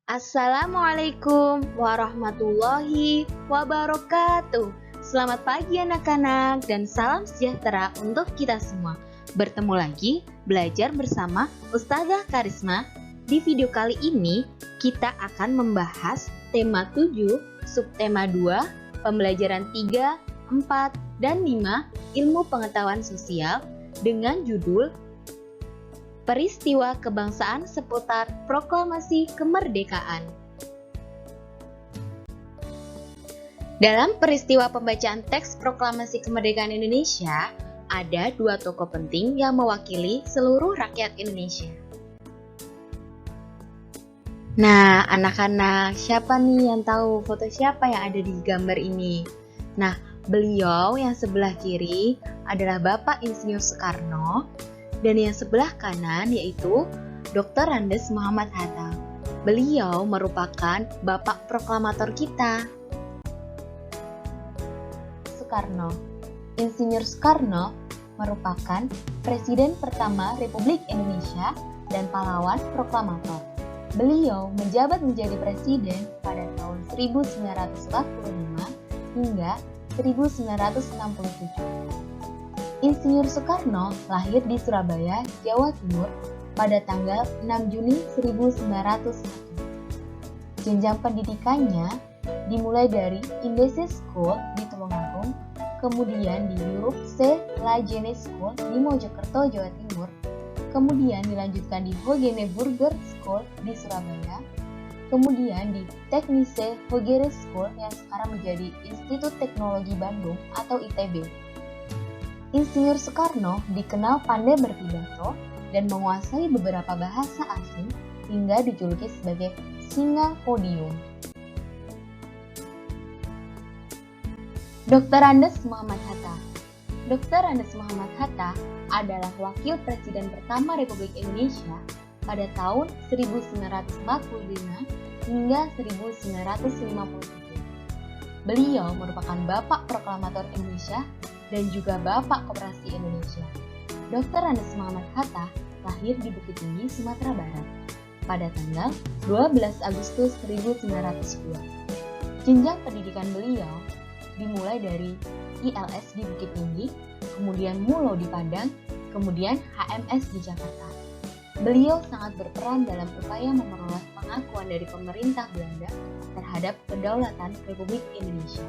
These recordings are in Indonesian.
Assalamualaikum warahmatullahi wabarakatuh. Selamat pagi anak-anak dan salam sejahtera untuk kita semua. Bertemu lagi belajar bersama Ustazah Karisma. Di video kali ini kita akan membahas tema 7, subtema 2, pembelajaran 3, 4, dan 5 ilmu pengetahuan sosial dengan judul Peristiwa Kebangsaan seputar Proklamasi Kemerdekaan. Dalam peristiwa pembacaan teks Proklamasi Kemerdekaan Indonesia, ada dua tokoh penting yang mewakili seluruh rakyat Indonesia. Nah, anak-anak, siapa nih yang tahu foto siapa yang ada di gambar ini? Nah, beliau yang sebelah kiri adalah Bapak Insinyur Soekarno, dan yang sebelah kanan yaitu Dr. Andes Muhammad Hatta. Beliau merupakan bapak proklamator kita. Soekarno. Insinyur Soekarno merupakan Presiden pertama Republik Indonesia dan pahlawan proklamator. Beliau menjabat menjadi presiden pada tahun 1945 hingga 1967. Insinyur Soekarno lahir di Surabaya, Jawa Timur pada tanggal 6 Juni 1901. Jenjang pendidikannya dimulai dari Indese School di Tulungagung, kemudian di Europe C. La Jeune School di Mojokerto, Jawa Timur, kemudian dilanjutkan di Hogeneburger School di Surabaya, kemudian di Technische Hogere School yang sekarang menjadi Institut Teknologi Bandung atau ITB. Insinyur Soekarno dikenal pandai berpidato dan menguasai beberapa bahasa asing hingga dijuluki sebagai singa podium. Dr. Andes Muhammad Hatta. Dr. Andes Muhammad Hatta adalah wakil presiden pertama Republik Indonesia pada tahun 1945 hingga 1957. Beliau merupakan Bapak Proklamator Indonesia dan juga Bapak Koperasi Indonesia. Dr. Andes Muhammad Hatta lahir di Bukit Tinggi, Sumatera Barat pada tanggal 12 Agustus 1902. Jenjang pendidikan beliau dimulai dari ILS di Bukit Tinggi, kemudian Mulo di Padang, kemudian HMS di Jakarta. Beliau sangat berperan dalam upaya memperoleh pengakuan dari pemerintah Belanda terhadap kedaulatan Republik Indonesia.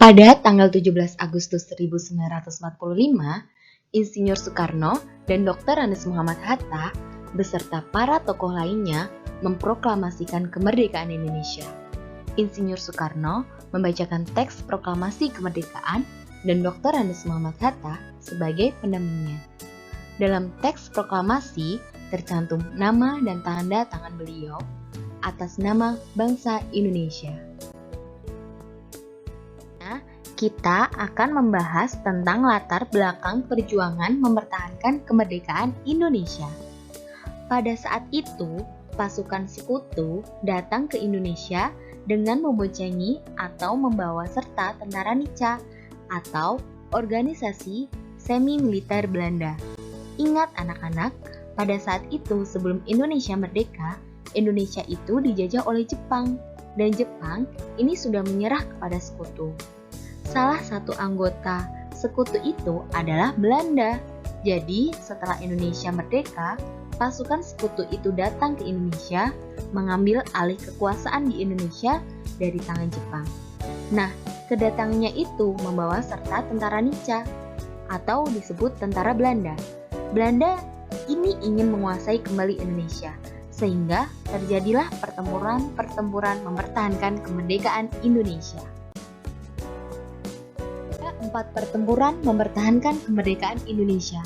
Pada tanggal 17 Agustus 1945, Insinyur Soekarno dan Dr. Andes Muhammad Hatta beserta para tokoh lainnya memproklamasikan kemerdekaan Indonesia. Insinyur Soekarno membacakan teks proklamasi kemerdekaan dan Dr. Andes Muhammad Hatta sebagai pendampingnya. Dalam teks proklamasi tercantum nama dan tanda tangan beliau atas nama bangsa Indonesia. Kita akan membahas tentang latar belakang perjuangan mempertahankan kemerdekaan Indonesia. Pada saat itu, pasukan sekutu datang ke Indonesia dengan memboncengi atau membawa serta tentara Nica atau organisasi semi-militer Belanda. Ingat anak-anak, pada saat itu sebelum Indonesia merdeka, Indonesia itu dijajah oleh Jepang, dan Jepang ini sudah menyerah kepada sekutu. Salah satu anggota sekutu itu adalah Belanda. Jadi, setelah Indonesia merdeka, pasukan sekutu itu datang ke Indonesia, mengambil alih kekuasaan di Indonesia dari tangan Jepang. Nah, kedatangannya itu membawa serta tentara Nica, atau disebut tentara Belanda. Belanda ini ingin menguasai kembali Indonesia, sehingga terjadilah pertempuran mempertahankan kemerdekaan Indonesia. 4 pertempuran mempertahankan kemerdekaan Indonesia.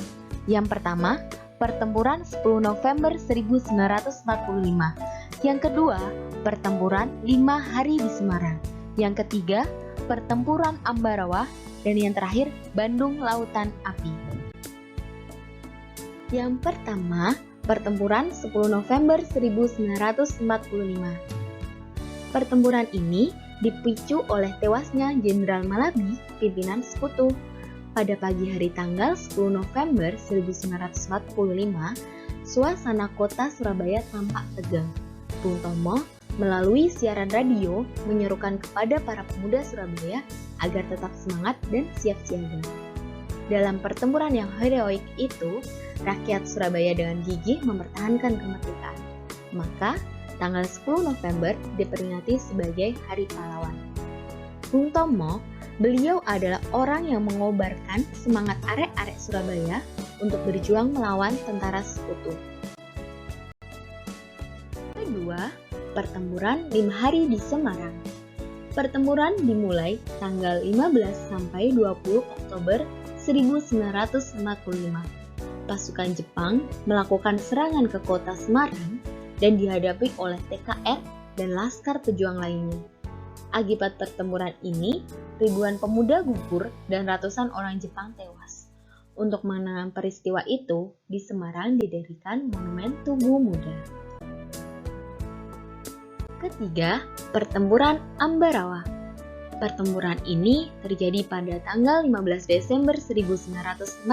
Yang pertama, pertempuran 10 November 1945. Yang kedua, pertempuran 5 hari di Semarang. Yang ketiga, pertempuran Ambarawa. Dan yang terakhir, Bandung Lautan Api. Yang pertama, pertempuran 10 November 1945. Pertempuran ini dipicu oleh tewasnya Jenderal Malabi, pimpinan Sekutu. Pada pagi hari tanggal 10 November 1945, suasana kota Surabaya tampak tegang. Bung Tomo melalui siaran radio menyerukan kepada para pemuda Surabaya agar tetap semangat dan siap siaga. Dalam pertempuran yang heroik itu, rakyat Surabaya dengan gigih mempertahankan kemerdekaan. Maka, tanggal 10 November diperingati sebagai Hari Pahlawan. Bung Tomo, beliau adalah orang yang mengobarkan semangat arek-arek Surabaya untuk berjuang melawan tentara Sekutu. Kedua, pertempuran 5 hari di Semarang. Pertempuran dimulai tanggal 15 sampai 20 Oktober 1945. Pasukan Jepang melakukan serangan ke kota Semarang dan dihadapi oleh TKR dan Laskar Pejuang lainnya. Akibat pertempuran ini, ribuan pemuda gugur dan ratusan orang Jepang tewas. Untuk mengenang peristiwa itu, di Semarang didirikan Monumen Tugu Muda. Ketiga, pertempuran Ambarawa. Pertempuran ini terjadi pada tanggal 15 Desember 1945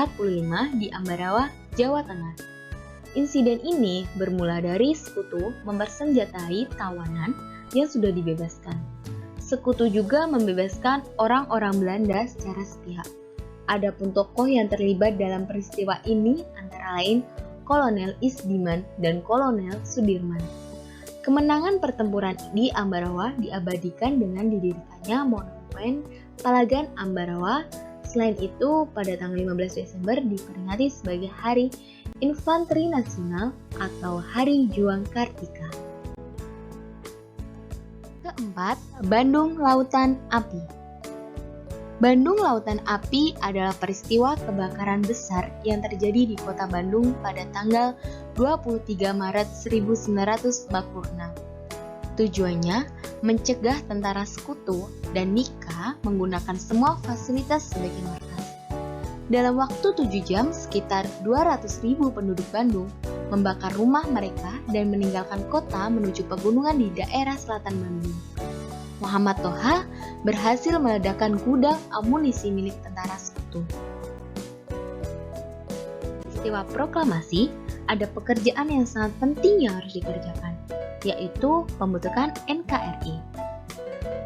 di Ambarawa, Jawa Tengah. Insiden ini bermula dari Sekutu mempersenjatai tawanan yang sudah dibebaskan. Sekutu juga membebaskan orang-orang Belanda secara sepihak. Adapun tokoh yang terlibat dalam peristiwa ini antara lain Kolonel Isdiman dan Kolonel Sudirman. Kemenangan pertempuran di Ambarawa diabadikan dengan didirikannya Monumen Palagan Ambarawa. Selain itu, pada tanggal 15 Desember diperingati sebagai Hari Infanteri Nasional atau Hari Juang Kartika. Keempat, Bandung Lautan Api. Bandung Lautan Api adalah peristiwa kebakaran besar yang terjadi di kota Bandung pada tanggal 23 Maret 1946. Tujuannya mencegah tentara Sekutu dan Nika menggunakan semua fasilitas sebagai markas. Dalam waktu 7 jam, sekitar 200.000 penduduk Bandung membakar rumah mereka dan meninggalkan kota menuju pegunungan di daerah selatan Bandung. Muhammad Toha berhasil meledakkan gudang amunisi milik tentara Sekutu. Peristiwa proklamasi, ada pekerjaan yang sangat penting yang harus dikerjakan, yaitu pembentukan NKRI.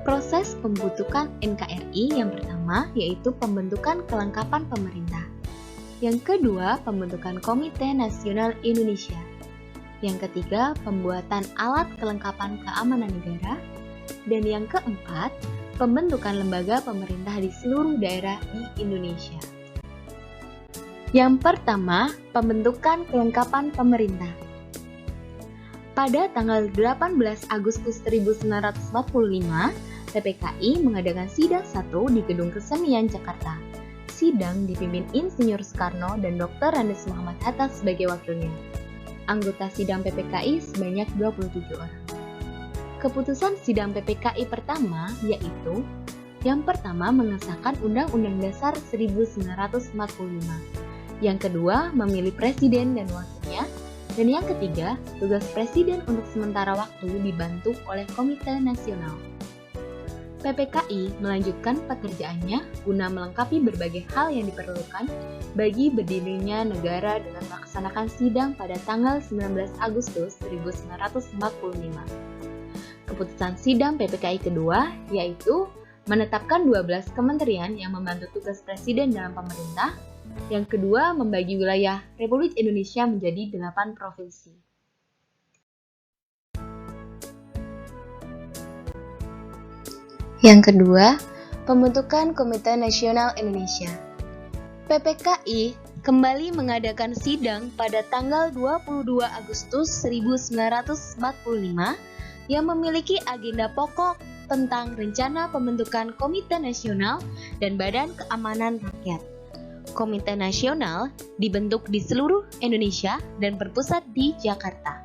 Proses pembentukan NKRI yang pertama yaitu pembentukan kelengkapan pemerintah. Yang kedua, pembentukan Komite Nasional Indonesia. Yang ketiga, pembuatan alat kelengkapan keamanan negara. Dan yang keempat, pembentukan lembaga pemerintah di seluruh daerah di Indonesia. Yang pertama, pembentukan kelengkapan pemerintah. Pada tanggal 18 Agustus 1945, PPKI mengadakan sidang 1 di Gedung Kesenian Jakarta. Sidang dipimpin Insinyur Soekarno dan Dr. Andes Muhammad Hatta sebagai wakilnya. Anggota sidang PPKI sebanyak 27 orang. Keputusan sidang PPKI pertama yaitu yang pertama mengesahkan Undang-Undang Dasar 1945. Yang kedua memilih presiden dan wakilnya. Dan yang ketiga, tugas presiden untuk sementara waktu dibantu oleh Komite Nasional. PPKI melanjutkan pekerjaannya guna melengkapi berbagai hal yang diperlukan bagi berdirinya negara dengan melaksanakan sidang pada tanggal 19 Agustus 1945. Keputusan sidang PPKI kedua yaitu menetapkan 12 kementerian yang membantu tugas presiden dalam pemerintah. Yang kedua, membagi wilayah Republik Indonesia menjadi 8 provinsi. Yang kedua, pembentukan Komite Nasional Indonesia. PPKI kembali mengadakan sidang pada tanggal 22 Agustus 1945 yang memiliki agenda pokok tentang rencana pembentukan Komite Nasional dan Badan Keamanan Rakyat. Komite Nasional dibentuk di seluruh Indonesia dan berpusat di Jakarta.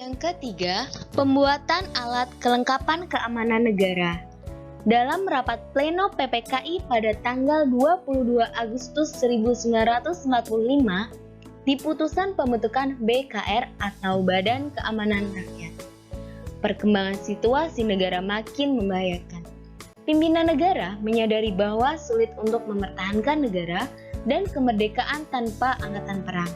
Yang ketiga, pembuatan alat kelengkapan keamanan negara. Dalam rapat pleno PPKI pada tanggal 22 Agustus 1945, diputuskan pembentukan BKR atau Badan Keamanan Rakyat. perkembangan situasi negara makin membahayakan. Pimpinan negara menyadari bahwa sulit untuk mempertahankan negara dan kemerdekaan tanpa angkatan perang.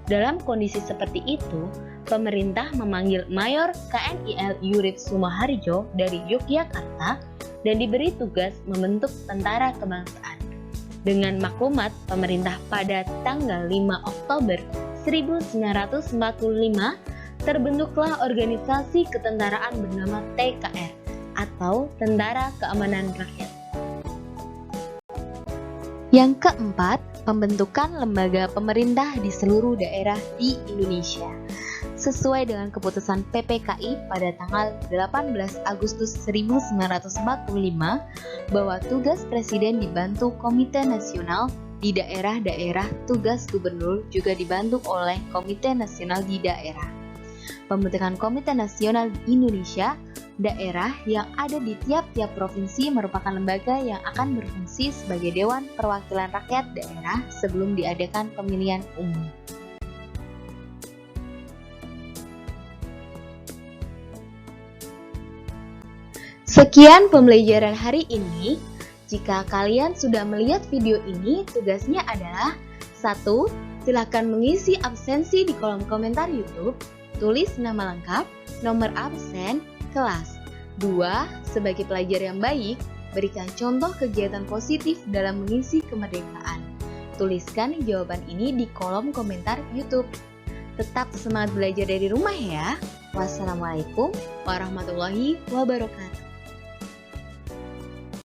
Dalam kondisi seperti itu, pemerintah memanggil Mayor KNIL Urip Sumoharjo dari Yogyakarta dan diberi tugas membentuk Tentara Kebangsaan. Dengan maklumat pemerintah pada tanggal 5 Oktober 1945, terbentuklah organisasi ketentaraan bernama TKR atau Tentara Keamanan Rakyat. Yang keempat, pembentukan lembaga pemerintah di seluruh daerah di Indonesia. Sesuai dengan keputusan PPKI pada tanggal 18 Agustus 1945 bahwa tugas presiden dibantu Komite Nasional di daerah-daerah, tugas gubernur juga dibantu oleh Komite Nasional di daerah. Pembentukan Komite Nasional di Indonesia, daerah yang ada di tiap-tiap provinsi merupakan lembaga yang akan berfungsi sebagai Dewan Perwakilan Rakyat Daerah sebelum diadakan pemilihan umum. Sekian pembelajaran hari ini. Jika kalian sudah melihat video ini, tugasnya adalah 1. Silakan mengisi absensi di kolom komentar YouTube. Tulis nama lengkap, nomor absen, kelas. 2. Sebagai pelajar yang baik, berikan contoh kegiatan positif dalam mengisi kemerdekaan. Tuliskan jawaban ini di kolom komentar YouTube. Tetap semangat belajar dari rumah ya. Wassalamualaikum warahmatullahi wabarakatuh.